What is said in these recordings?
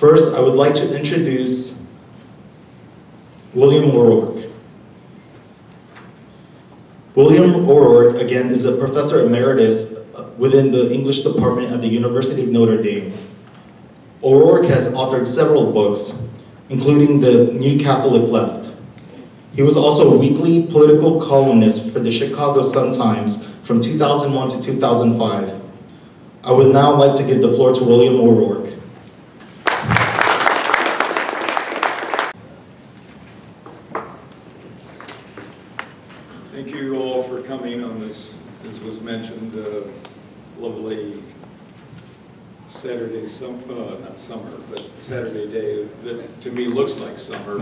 First, I would like to introduce William O'Rourke. William O'Rourke, again, is a professor emeritus within the English department at the University of Notre Dame. O'Rourke has authored several books, including The New Catholic Left. He was also a weekly political columnist for the Chicago Sun-Times from 2001 to 2005. I would now like to give the floor to William O'Rourke. Thank you all for coming on this, as was mentioned, lovely Saturday, not summer, but Saturday day that to me looks like summer.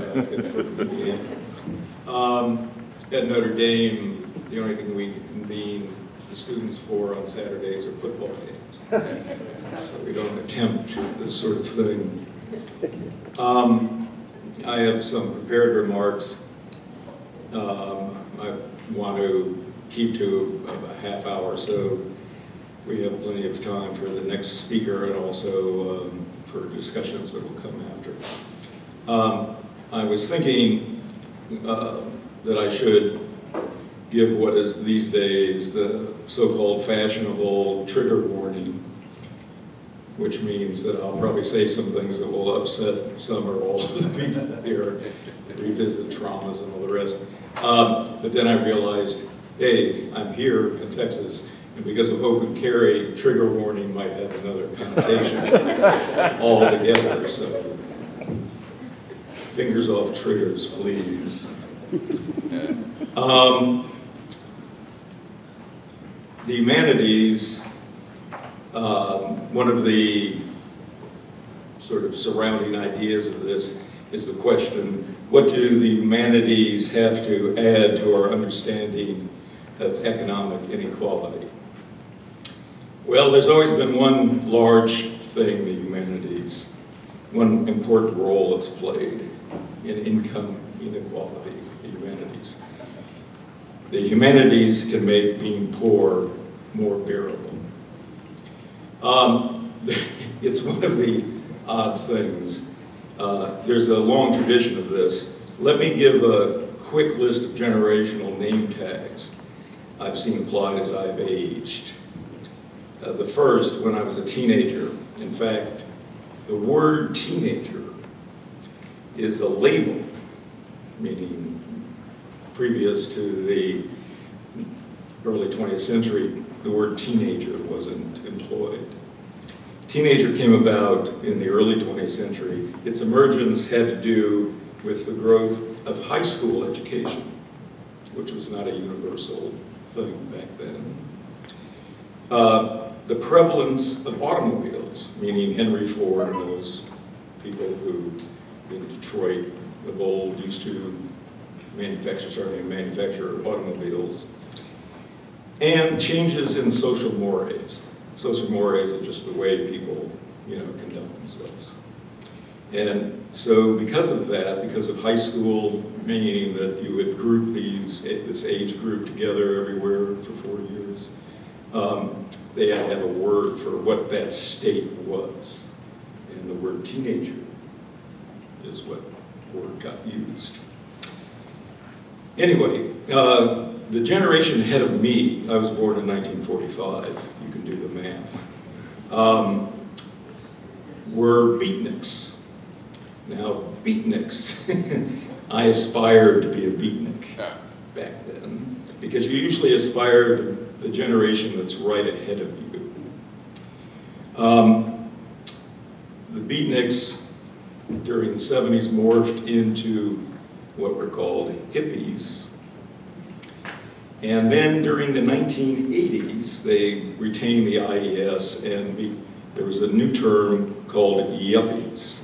At Notre Dame, the only thing we convene the students for on Saturdays are football games. So we don't attempt this sort of thing. I have some prepared remarks. I want to keep to a half hour, so we have plenty of time for the next speaker and also for discussions that will come after. I was thinking that I should give what is these days the so-called fashionable trigger warning, which means that I'll probably say some things that will upset some or all of the people here, revisit traumas and all the rest. But then I realized, hey, I'm here in Texas, and because of open carry, trigger warning might have another connotation altogether. So, fingers off triggers, please. The humanities, one of the sort of surrounding ideas of this is the question, what do the humanities have to add to our understanding of economic inequality? Well, there's always been one large thing, the humanities, one important role it's played in income inequality, the humanities. The humanities can make being poor more bearable. It's one of the odd things. There's a long tradition of this. Let me give a quick list of generational name tags I've seen applied as I've aged. The first, when I was a teenager. In fact, the word teenager is a label, meaning previous to the early 20th century, the word teenager wasn't employed. Teenager came about in the early 20th century. Its emergence had to do with the growth of high school education, which was not a universal thing back then. The prevalence of automobiles, meaning Henry Ford and those people who in Detroit of old used to manufacture automobiles, and changes in social mores. Social mores are just the way people, conduct themselves. And so because of that, because of high school, meaning that you would group this age group together everywhere for 4 years, they had to have a word for what that state was. And the word teenager is what word got used. Anyway, the generation ahead of me, I was born in 1945, you can do the math, were beatniks. Now, beatniks, I aspired to be a beatnik back then, because you usually aspire to the generation that's right ahead of you. The beatniks during the 70s morphed into what were called hippies. And then during the 1980s, they retained the IES, and there was a new term called Yuppies.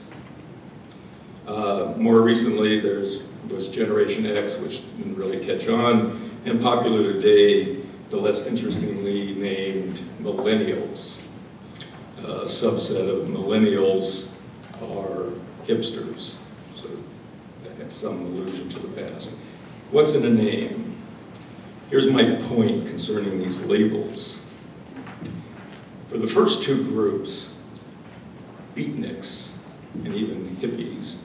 More recently, was Generation X, which didn't really catch on, and popular today, the less interestingly named millennials. A subset of millennials are hipsters, so that has some allusion to the past. What's in a name? Here's my point concerning these labels. For the first two groups, beatniks, and even hippies,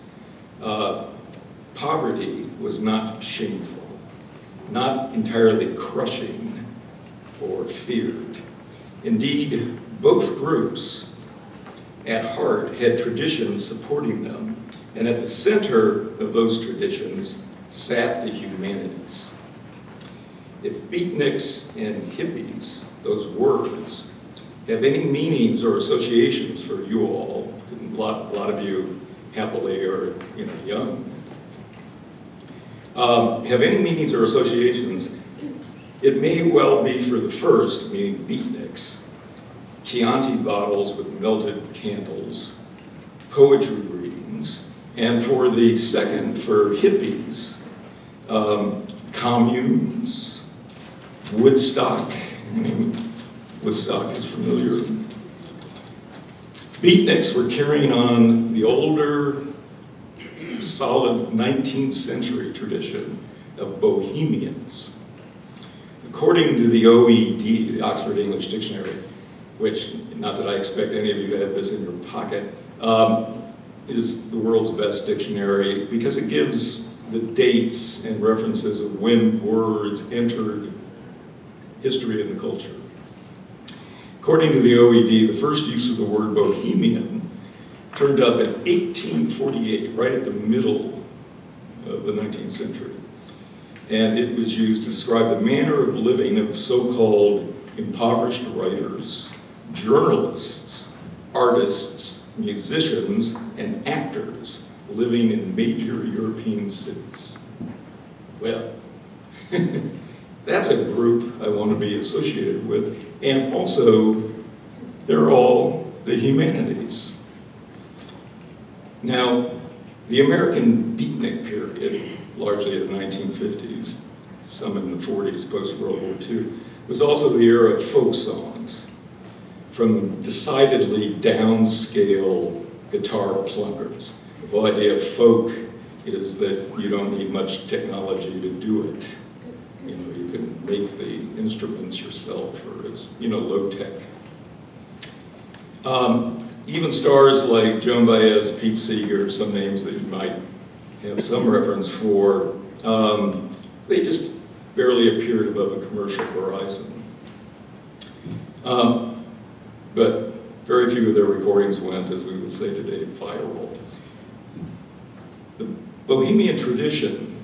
poverty was not shameful, not entirely crushing or feared. Indeed, both groups at heart had traditions supporting them, and at the center of those traditions sat the humanities. If beatniks and hippies, those words, have any meanings or associations for you all, a lot of you happily are young, have any meanings or associations, it may well be for the first, meaning beatniks, Chianti bottles with melted candles, poetry readings, and for the second, for hippies, communes, Woodstock. Woodstock is familiar. Beatniks were carrying on the older, solid 19th century tradition of Bohemians. According to the OED, the Oxford English Dictionary, which, not that I expect any of you to have this in your pocket, is the world's best dictionary because it gives the dates and references of when words entered history and the culture. According to the OED, the first use of the word Bohemian turned up in 1848, right at the middle of the 19th century. And it was used to describe the manner of living of so-called impoverished writers, journalists, artists, musicians, and actors living in major European cities. Well, that's a group I want to be associated with, and also they're all the humanities. Now, the American beatnik period, largely in the 1950s, some in the 40s, post-World War II, was also the era of folk songs, from decidedly downscale guitar plunkers. The whole idea of folk is that you don't need much technology to do it. You know, you can make the instruments yourself, or it's, low tech. Even stars like Joan Baez, Pete Seeger, some names that you might have some reference for, they just barely appeared above a commercial horizon. But very few of their recordings went, as we would say today, viral. The Bohemian tradition,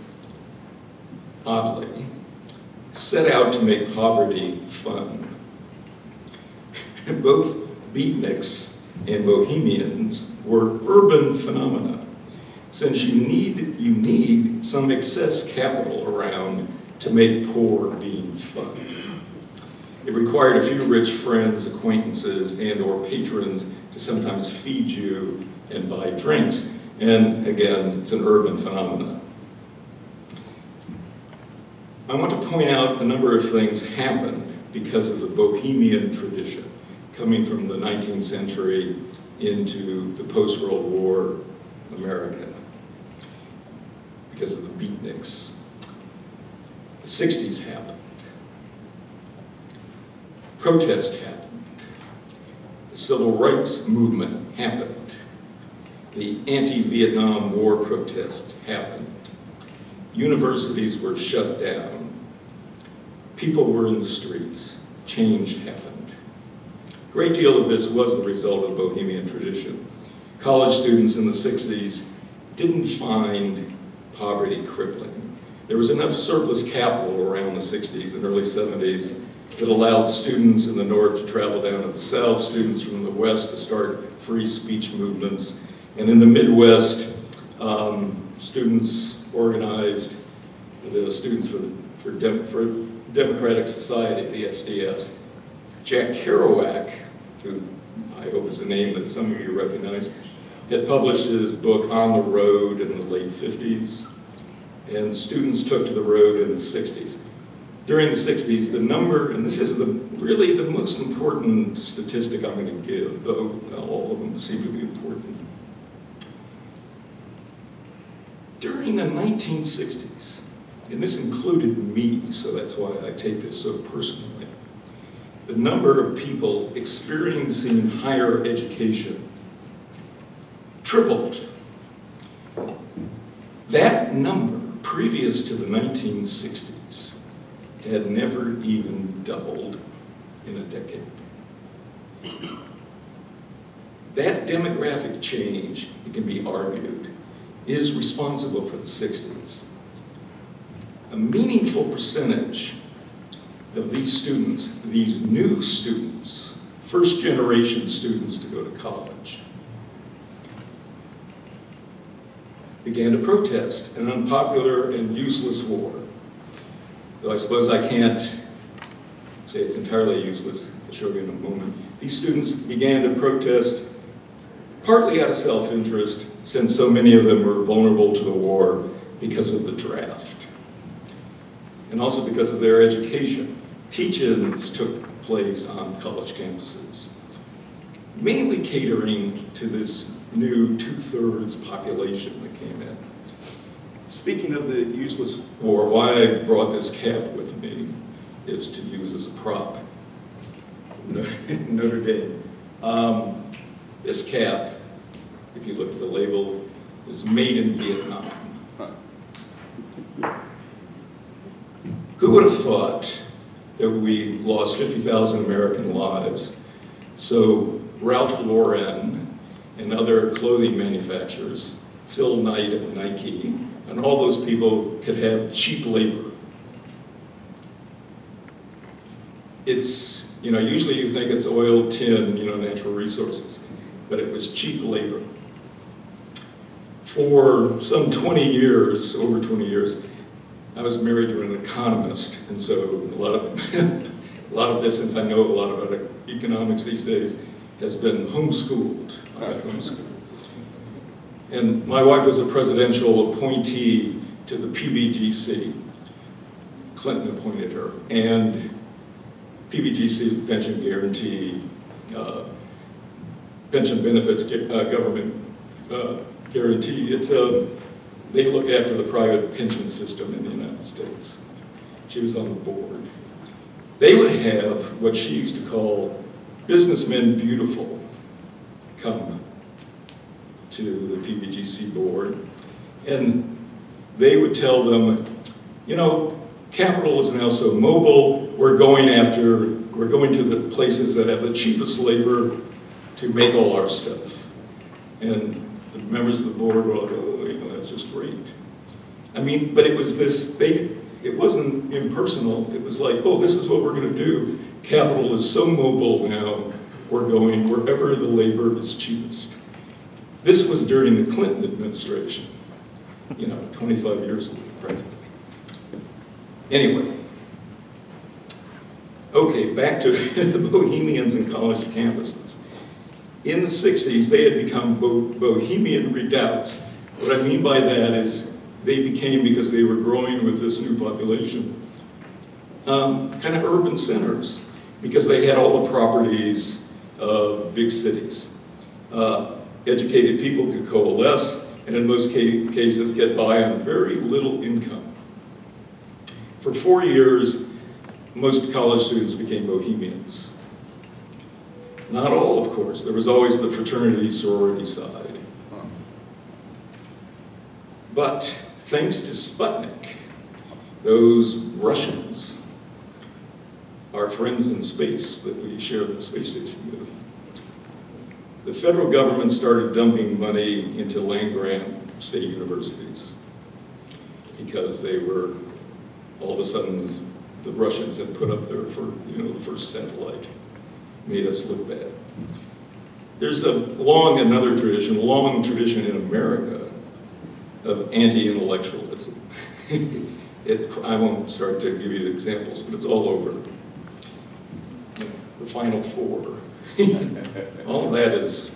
oddly, set out to make poverty fun. Both beatniks and Bohemians were urban phenomena, since you need some excess capital around to make poor being fun. It required a few rich friends, acquaintances, and or patrons to sometimes feed you and buy drinks. And again, it's an urban phenomenon. I want to point out a number of things happened because of the Bohemian tradition, coming from the 19th century into the post-World War America, because of the beatniks. The 60s happened. Protest happened. The civil rights movement happened. The anti-Vietnam War protests happened. Universities were shut down. People were in the streets. Change happened. A great deal of this was the result of the Bohemian tradition. College students in the 60s didn't find poverty crippling. There was enough surplus capital around the 60s and early 70s that allowed students in the North to travel down to the South, students from the West to start free speech movements, and in the Midwest, students organized the Students for Democratic Society, the SDS. Jack Kerouac, who I hope is a name that some of you recognize, had published his book On the Road in the late 50s, and students took to the road in the 60s. During the 60s, the number, and this is really the most important statistic I'm going to give, though all of them seem to be important. During the 1960s, and this included me, so that's why I take this so personally, the number of people experiencing higher education tripled. That number, previous to the 1960s, had never even doubled in a decade. That demographic change, it can be argued, is responsible for the 60s. A meaningful percentage of these students, these new students, first generation students to go to college, began to protest an unpopular and useless war. Though I suppose I can't say it's entirely useless, I'll show you in a moment. These students began to protest partly out of self-interest, since so many of them were vulnerable to the war because of the draft, and also because of their education. Teach-ins took place on college campuses, mainly catering to this new 2/3 population that came in. Speaking of the useless war, why I brought this cap with me is to use as a prop. Notre Dame. This cap, if you look at the label, is made in Vietnam. Who would have thought that we lost 50,000 American lives so Ralph Lauren and other clothing manufacturers, Phil Knight at Nike, and all those people could have cheap labor? It's, usually you think it's oil, tin, natural resources, but it was cheap labor. For some 20 years, over 20 years, I was married to an economist, and so a lot of this, since I know a lot about economics these days, has been homeschooled. I got homeschooled. And my wife was a presidential appointee to the PBGC. Clinton appointed her, and PBGC is the pension guarantee, pension benefits government guarantee. They look after the private pension system in the United States. She was on the board. They would have what she used to call businessmen beautiful come to the PBGC board, and they would tell them, capital is now so mobile, we're going to the places that have the cheapest labor to make all our stuff. And the members of the board were like, oh, that's just great. But it was this, it wasn't impersonal, it was like, oh, this is what we're gonna do. Capital is so mobile now, we're going wherever the labor is cheapest. This was during the Clinton administration, 25 years ago, practically. Anyway, okay, back to the Bohemians and college campuses. In the 60s, they had become Bohemian redoubts. What I mean by that is they became, because they were growing with this new population, kind of urban centers, because they had all the properties of big cities. Educated people could coalesce, and in most cases get by on very little income. For 4 years, most college students became Bohemians. Not all, of course. There was always the fraternity, sorority side. But thanks to Sputnik, those Russians, our friends in space that we share the space station with, the federal government started dumping money into land-grant state universities because they were, all of a sudden, the Russians had put up their the first satellite. Made us look bad. There's another tradition, long tradition in America of anti-intellectualism. I won't start to give you the examples, but it's all over. The Final Four. All of that is,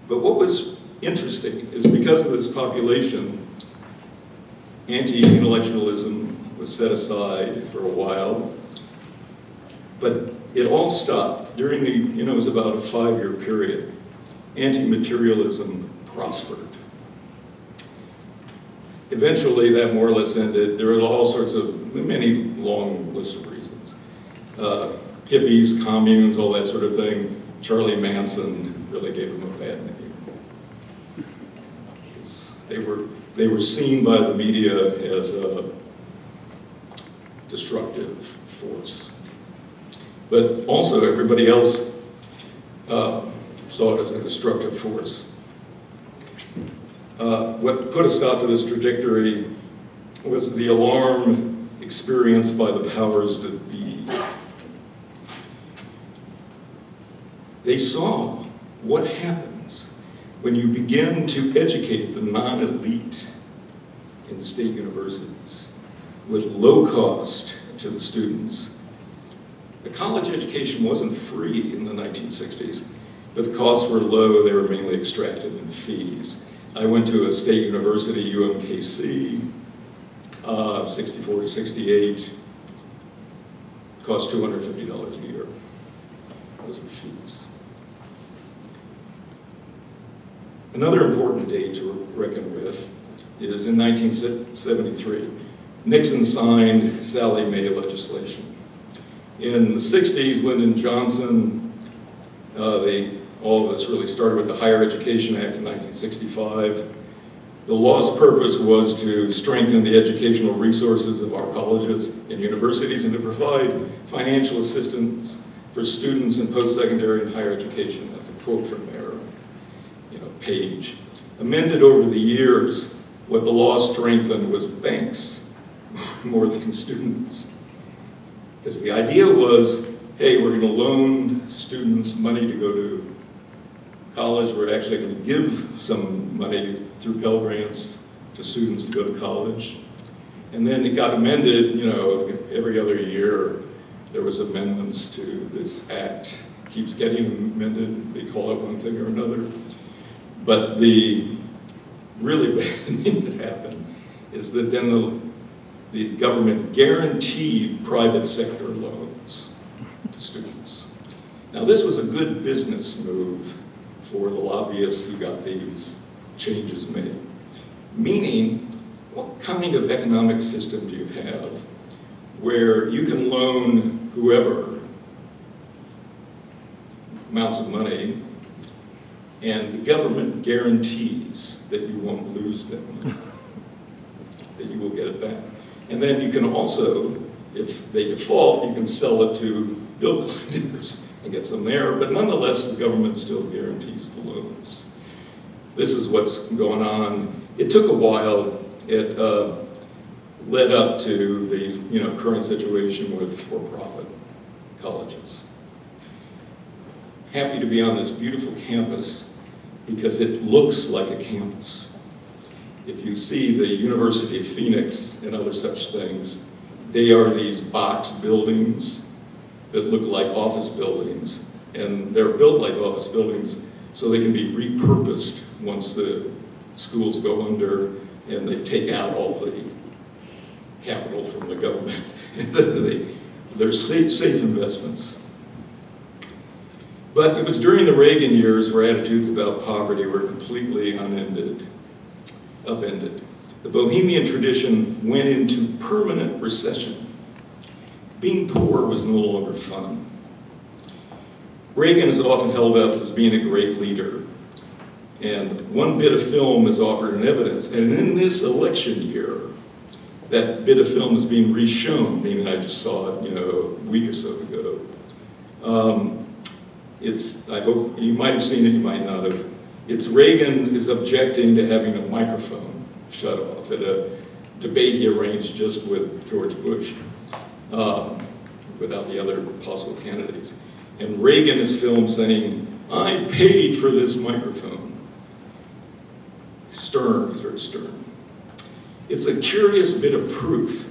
but what was interesting is because of this population, anti-intellectualism was set aside for a while, but it all stopped during the, it was about a 5-year period. Anti-materialism prospered. Eventually, that more or less ended. There were all sorts of, many long list of reasons. hippies, communes, all that sort of thing. Charlie Manson really gave them a bad name. They were seen by the media as a destructive force. But also everybody else saw it as a destructive force. What put a stop to this trajectory was the alarm experienced by the powers that be. They saw what happens when you begin to educate the non-elite in state universities with low cost to the students. The college education wasn't free in the 1960s, but the costs were low. They were mainly extracted in fees. I went to a state university, UMKC, 64 to 68, cost $250 a year. Those are fees. Another important date to reckon with is in 1973. Nixon signed Sallie Mae legislation. In the 60s, Lyndon Johnson, all of this really started with the Higher Education Act in 1965. The law's purpose was to strengthen the educational resources of our colleges and universities and to provide financial assistance for students in post-secondary and higher education. That's a quote from their page. Amended over the years, what the law strengthened was banks more than students. Because the idea was, hey, we're going to loan students money to go to college. We're actually going to give some money through Pell Grants to students to go to college. And then it got amended, every other year there was amendments to this act. Keeps getting amended. They call it one thing or another. But the really bad thing that happened is that then the government guaranteed private sector loans to students. Now this was a good business move for the lobbyists who got these changes made. Meaning, what kind of economic system do you have where you can loan whoever amounts of money and the government guarantees that you won't lose that money, that you will get it back. And then you can also, if they default, you can sell it to bill collectors and get some there, but nonetheless, the government still guarantees the loans. This is what's going on. It took a while. It led up to the current situation with for-profit colleges. Happy to be on this beautiful campus because it looks like a campus. If you see the University of Phoenix and other such things, they are these box buildings that look like office buildings, and they're built like office buildings so they can be repurposed once the schools go under and they take out all the capital from the government. They're safe investments. But it was during the Reagan years where attitudes about poverty were completely upended. The Bohemian tradition went into permanent recession. Being poor was no longer fun. Reagan is often held up as being a great leader. And one bit of film is offered in evidence. And in this election year, that bit of film is being reshown, meaning I just saw it, a week or so ago. I hope you might have seen it, you might not have. It's Reagan is objecting to having a microphone shut off at a debate he arranged just with George Bush, without the other possible candidates. And Reagan is filmed saying, "I paid for this microphone." Stern, he's very stern. It's a curious bit of proof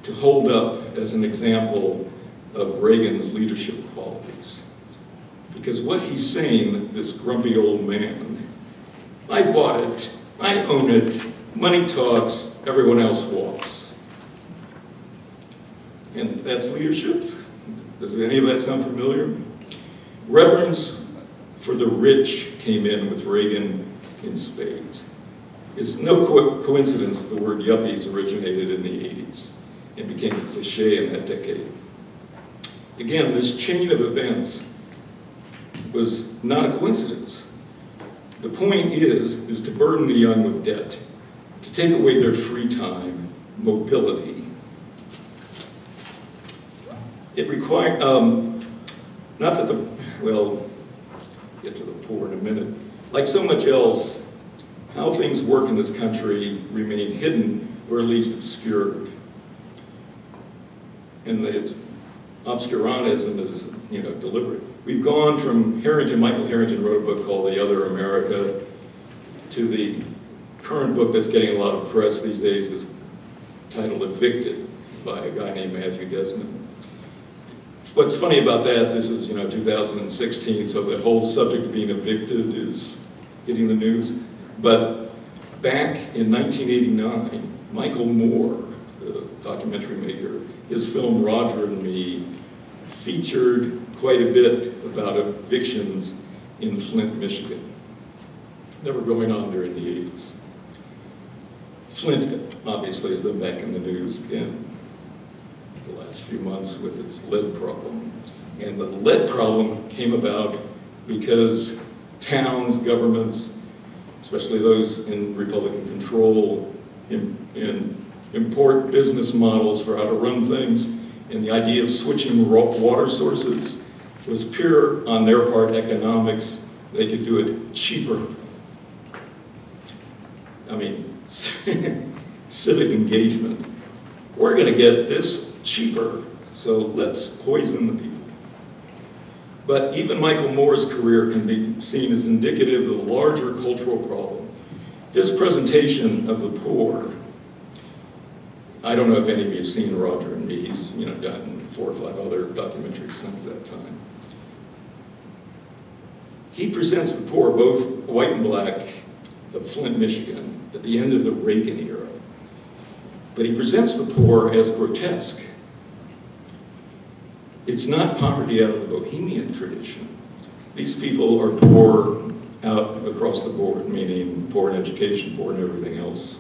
to hold up as an example of Reagan's leadership qualities. Because what he's saying, this grumpy old man, I bought it, I own it, money talks, everyone else walks. And that's leadership? Does any of that sound familiar? Reverence for the rich came in with Reagan in spades. It's no coincidence that the word yuppies originated in the 80s and became a cliche in that decade. again, this chain of events was not a coincidence. The point is to burden the young with debt, to take away their free time, mobility. It required, not that the, well, get to the poor in a minute. Like so much else, how things work in this country remain hidden or at least obscured. And the obscurantism is, deliberate. We've gone from Michael Harrington wrote a book called The Other America, to the current book that's getting a lot of press these days is titled Evicted by a guy named Matthew Desmond. What's funny about that, this is 2016, so the whole subject of being evicted is hitting the news. But back in 1989, Michael Moore, the documentary maker, his film Roger and Me featured quite a bit about evictions in Flint, Michigan. They were going on during the 80s. Flint, obviously, has been back in the news again the last few months with its lead problem. And the lead problem came about because towns, governments, especially those in Republican control, import business models for how to run things, and the idea of switching water sources was pure, on their part, economics. They could do it cheaper. I mean, civic engagement. We're going to get this cheaper, so let's poison the people. But even Michael Moore's career can be seen as indicative of a larger cultural problem. His presentation of the poor, I don't know if any of you have seen Roger and Me. He's done 4 or 5 other documentaries since that time. He presents the poor, both white and black, of Flint, Michigan, at the end of the Reagan era. But he presents the poor as grotesque. It's not poverty out of the Bohemian tradition. These people are poor out across the board, meaning poor in education, poor in everything else.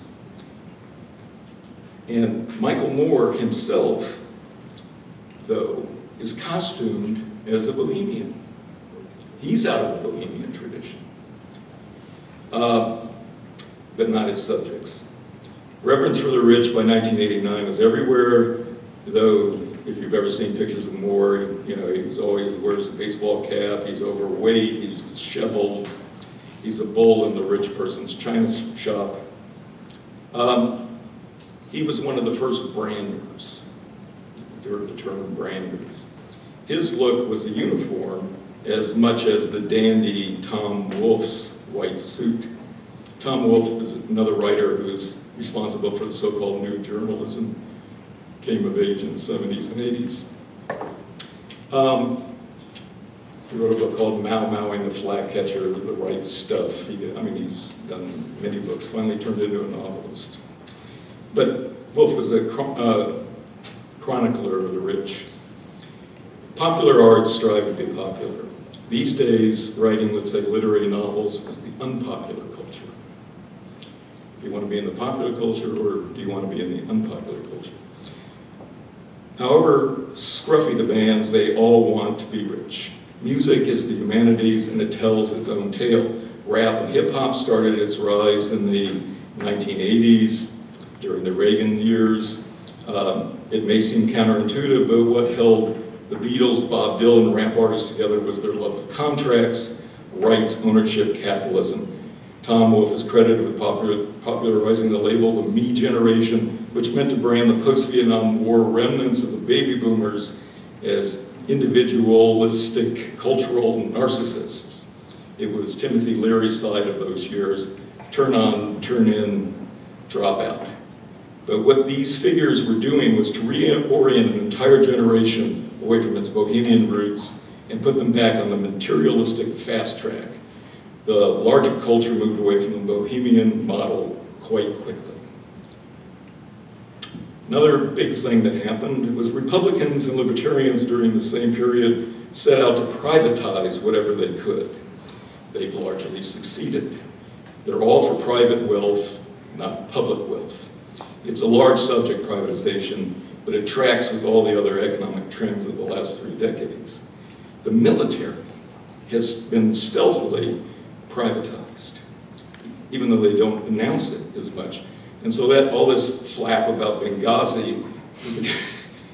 And Michael Moore himself, though, is costumed as a Bohemian. He's out of the Bohemian tradition, but not his subjects. Reverence for the Rich by 1989 was everywhere, though if you've ever seen pictures of Moore, he was always wears a baseball cap, he's overweight, he's disheveled, he's a bull in the rich person's china shop. He was one of the first branders. You heard the term branders. His look was a uniform as much as the dandy Tom Wolfe's white suit. Tom Wolfe is another writer who is responsible for the so-called new journalism, came of age in the 70s and 80s. He wrote a book called Mowing the Flatcatcher, The Right Stuff. He's done many books, finally turned into a novelist. But Wolfe was a chronicler of the rich. Popular arts strive to be popular. These days, writing, let's say, literary novels is the unpopular culture. Do you want to be in the popular culture, or do you want to be in the unpopular culture? However scruffy the bands, they all want to be rich. Music is the humanities, and it tells its own tale. Rap and hip-hop started its rise in the 1980s, during the Reagan years. It may seem counterintuitive, but what held the Beatles, Bob Dylan, rap artists together was their love of contracts, rights, ownership, capitalism. Tom Wolfe is credited with popularizing the label the Me Generation, which meant to brand the post-Vietnam War remnants of the baby boomers as individualistic cultural narcissists. It was Timothy Leary's side of those years, turn on, turn in, drop out. But what these figures were doing was to reorient an entire generation away from its Bohemian roots and put them back on the materialistic fast track. The larger culture moved away from the Bohemian model quite quickly. Another big thing that happened was Republicans and Libertarians during the same period set out to privatize whatever they could. They've largely succeeded. They're all for private wealth, not public wealth. It's a large subject, privatization, but it tracks with all the other economic trends of the last 3 decades. The military has been stealthily privatized, even though they don't announce it as much. And so that all this flap about Benghazi is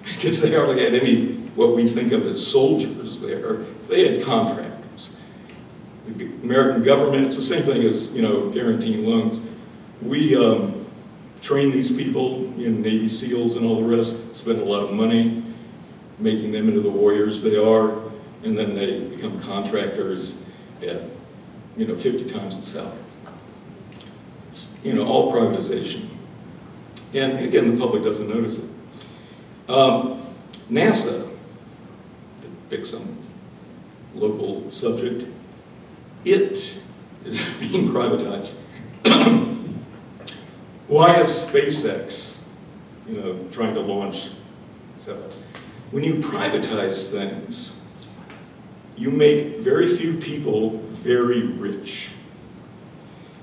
because they hardly had any, what we think of as soldiers there. They had contractors. The American government, it's the same thing as, you know, guaranteeing loans. We train these people in Navy SEALs and all the rest, spend a lot of money making them into the warriors they are, and then they become contractors at, you know, 50 times the salary. It's, you know, all privatization. And again, the public doesn't notice it. NASA, to pick some local subject, it is being privatized. Why is SpaceX, you know, trying to launch satellites? When you privatize things, you make very few people very rich.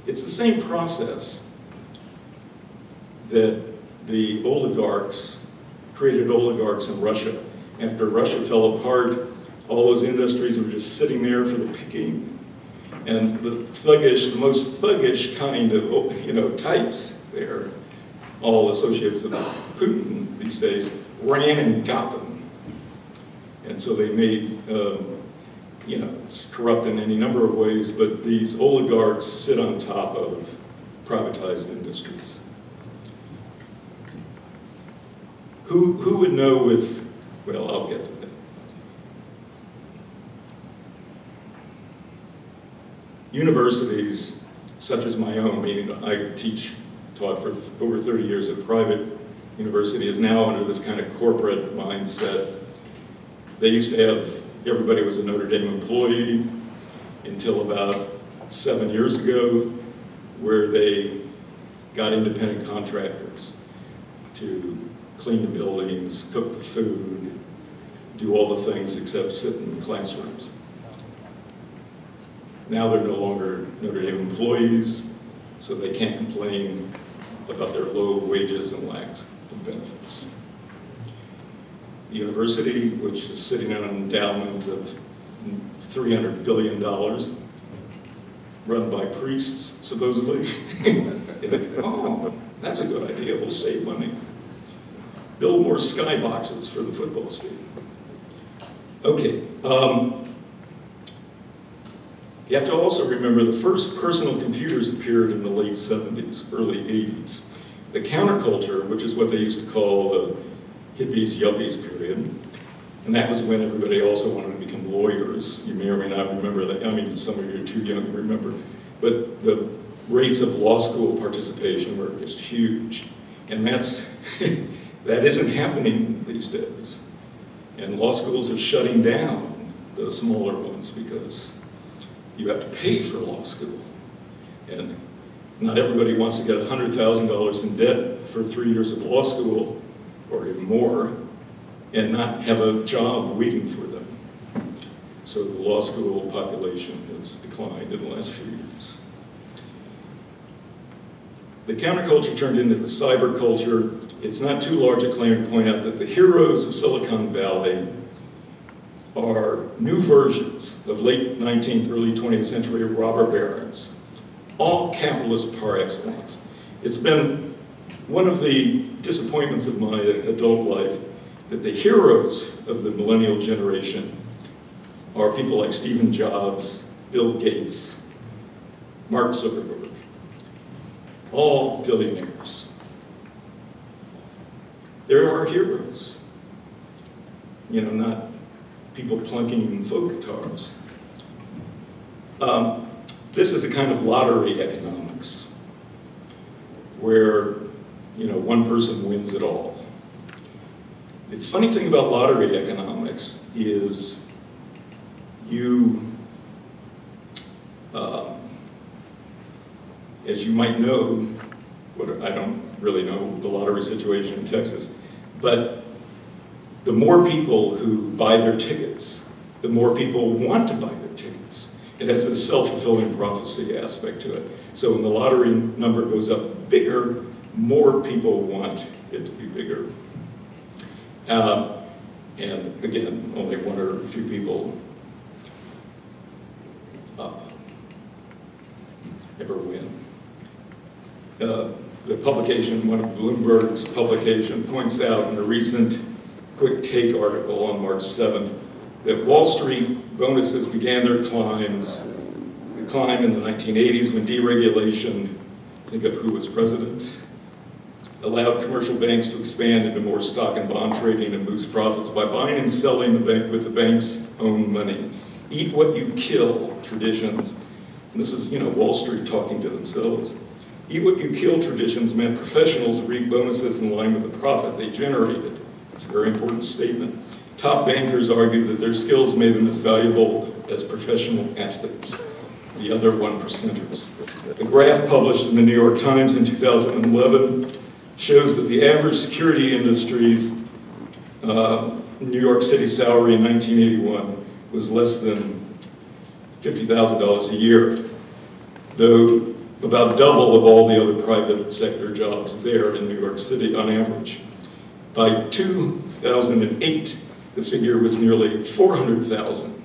It's the same process that the oligarchs created oligarchs in Russia. After Russia fell apart, all those industries were just sitting there for the picking. And the thuggish, the most thuggish kind of, you know, types there, all associates of Putin these days, ran and got them. And so they made, you know, it's corrupt in any number of ways, but these oligarchs sit on top of privatized industries. Who would know with, well, I'll get to that. Universities, such as my own, meaning I taught for over 30 years at a private university, is now under this kind of corporate mindset. They used to have, everybody was a Notre Dame employee until about 7 years ago, where they got independent contractors to clean the buildings, cook the food, do all the things except sit in the classrooms. Now they're no longer Notre Dame employees, so they can't complain about their low wages and lacks of benefits. The university, which is sitting on an endowment of $300 billion, run by priests, supposedly. Oh, that's a good idea, we'll save money. Build more skyboxes for the football stadium. Okay, you have to also remember the first personal computers appeared in the late 70s, early 80s. The counterculture, which is what they used to call the hippies, yuppies period, and that was when everybody also wanted to become lawyers. You may or may not remember that. I mean, some of you are too young to remember. But the rates of law school participation were just huge. And that's, that isn't happening these days. And law schools are shutting down the smaller ones because you have to pay for law school. And not everybody wants to get $100,000 in debt for 3 years of law school, or even more, and not have a job waiting for them. So the law school population has declined in the last few years. The counterculture turned into the cyberculture. It's not too large a claim to point out that the heroes of Silicon Valley are new versions of late 19th, early 20th century robber barons, all capitalists par excellence. It's been one of the disappointments of my adult life that the heroes of the millennial generation are people like Steve Jobs, Bill Gates, Mark Zuckerberg, all billionaires. There are heroes, you know, not people plunking folk guitars. This is a kind of lottery economics where, you know, one person wins it all. The funny thing about lottery economics is you, as you might know, I don't really know the lottery situation in Texas, but the more people who buy their tickets, the more people want to buy their tickets. It has this self-fulfilling prophecy aspect to it. So when the lottery number goes up bigger, more people want it to be bigger. And again, only one or a few people ever win. The publication, one of Bloomberg's publication, points out in a recent Quick Take article on March 7th that Wall Street bonuses began their climb in the 1980s when deregulation, think of who was president, allowed commercial banks to expand into more stock and bond trading and boost profits by buying and selling the bank with the bank's own money. Eat what you kill traditions. And this is, Wall Street talking to themselves. Eat what you kill traditions meant professionals reap bonuses in line with the profit they generated. It's a very important statement. Top bankers argued that their skills made them as valuable as professional athletes, the other 1%ers. The graph published in the New York Times in 2011 shows that the average security industry's New York City salary in 1981 was less than $50,000 a year, though about double of all the other private sector jobs there in New York City on average. By 2008, the figure was nearly 400,000.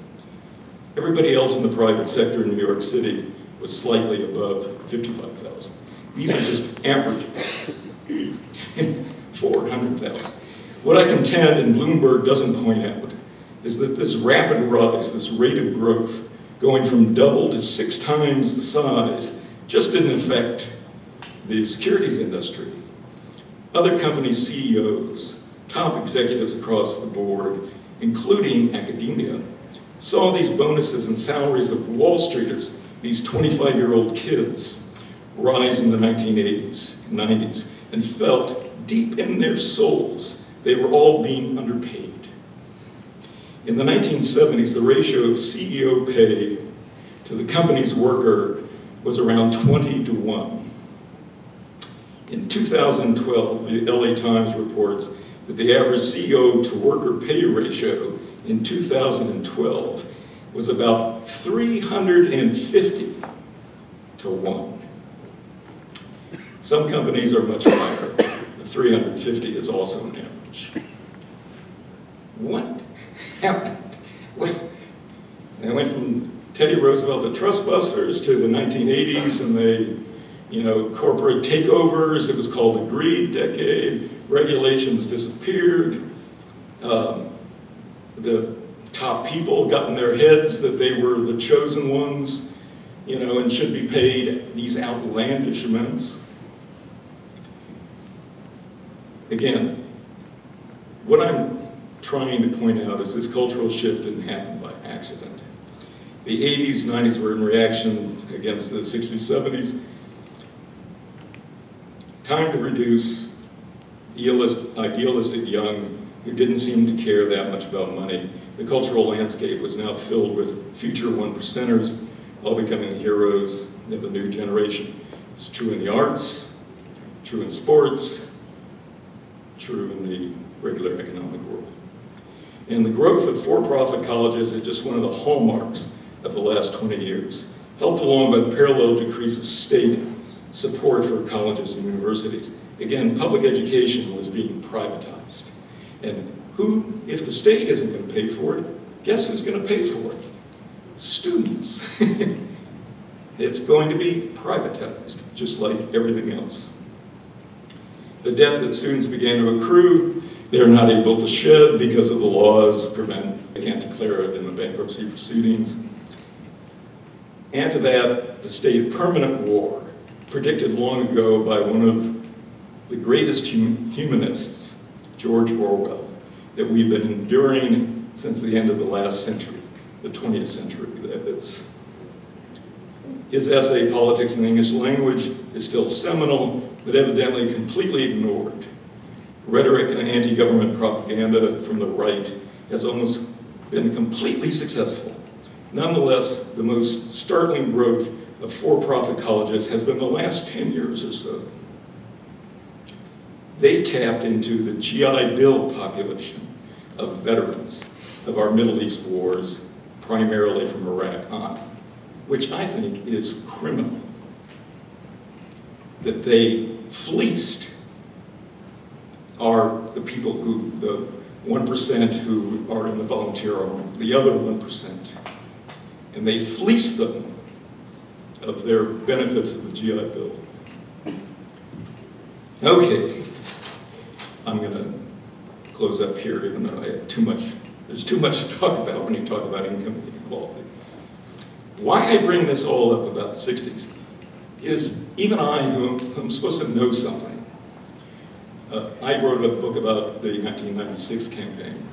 Everybody else in the private sector in New York City was slightly above 55,000. These are just averages. 400,000. What I contend, and Bloomberg doesn't point out, is that this rapid rise, this rate of growth, going from double to 6 times the size, just didn't affect the securities industry. Other company CEOs, top executives across the board, including academia, saw these bonuses and salaries of Wall Streeters, these 25-year-old kids, rise in the 1980s, 90s, and felt deep in their souls they were all being underpaid. In the 1970s, the ratio of CEO pay to the company's worker was around 20-1. In 2012, the LA Times reports that the average CEO to worker pay ratio in 2012 was about 350-1. Some companies are much higher. 350 is also an average. What happened? They went from Teddy Roosevelt to trustbusters to the 1980s, and they, corporate takeovers. It was called the greed decade. Regulations disappeared. The top people got in their heads that they were the chosen ones, and should be paid these outlandish amounts. Again, what I'm trying to point out is this cultural shift didn't happen by accident. The 80s, 90s were in reaction against the 60s, 70s. Time to reduce idealistic young who didn't seem to care that much about money. The cultural landscape was now filled with future 1%ers, all becoming the heroes of the new generation. It's true in the arts, true in sports, true in the regular economic world. And the growth of for-profit colleges is just one of the hallmarks of the last 20 years, helped along by the parallel decrease of state support for colleges and universities. Again, public education was being privatized. And who, if the state isn't going to pay for it, guess who's going to pay for it? Students. It's going to be privatized, just like everything else. The debt that students began to accrue, they're not able to shed because of the laws they can't declare it in the bankruptcy proceedings. Add to that the state of permanent war, predicted long ago by one of the greatest humanists, George Orwell, that we've been enduring since the end of the last century, the 20th century, that is. His essay, Politics in the English Language, is still seminal, but evidently completely ignored. Rhetoric and anti-government propaganda from the right has almost been completely successful. Nonetheless, the most startling growth of for-profit colleges has been the last 10 years or so. They tapped into the GI Bill population of veterans of our Middle East wars, primarily from Iraq on, which I think is criminal. That they fleeced the people who, 1% who are in the volunteer army, the other 1%. And they fleece them of their benefits of the GI Bill. Okay, I'm gonna close up here even though I have too much, there's too much to talk about when you talk about income inequality. Why I bring this all up about the 60s is even I, who I'm supposed to know something, I wrote a book about the 1996 campaign.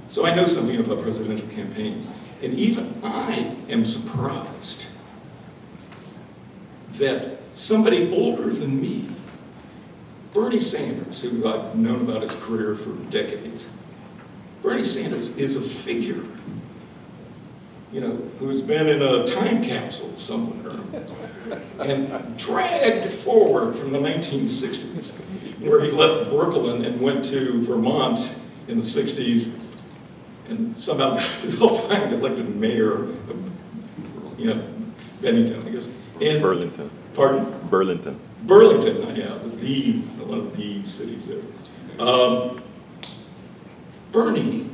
So I know something about presidential campaigns. And even I am surprised that somebody older than me, Bernie Sanders, who I've known about his career for decades, Bernie Sanders is a figure, you know, who's been in a time capsule somewhere and dragged forward from the 1960s, where he left Brooklyn and went to Vermont in the 60s, and somehow finally elected mayor of, you know, Bennington, I guess. And Burlington. Pardon? Burlington. Burlington, yeah, one of the cities there. Bernie,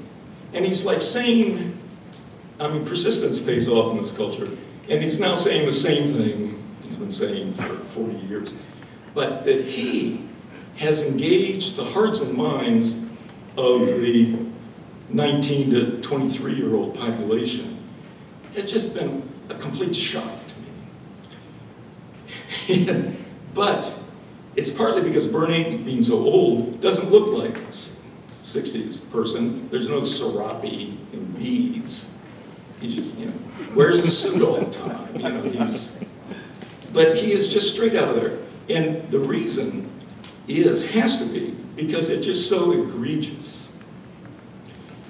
and he's like saying, I mean, persistence pays off in this culture, and he's now saying the same thing he's been saying for 40 years, but that he has engaged the hearts and minds of the 19 to 23-year-old population. It's just been a complete shock to me. But it's partly because Bernie, being so old, doesn't look like a 60s person. There's no serape and beads. He just, you know, wears a suit all the time. You know, but he is just straight out of there. And the reason has to be because it's just so egregious.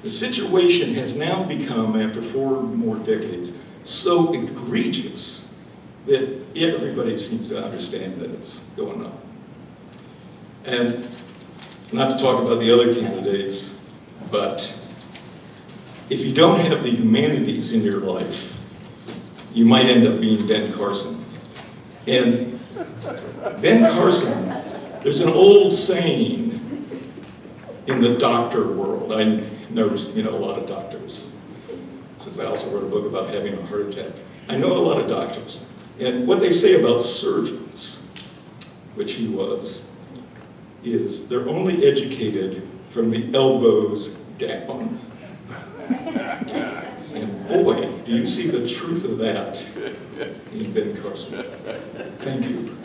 The situation has now become, after 4 more decades, so egregious that everybody seems to understand that it's going on. And not to talk about the other candidates, but if you don't have the humanities in your life, you might end up being Ben Carson. And Ben Carson, there's an old saying in the doctor world. I know, you know, a lot of doctors, since I also wrote a book about having a heart attack. I know a lot of doctors. And what they say about surgeons, which he was, is they're only educated from the elbows down. And boy, do you see the truth of that in Ben Carson. Thank you.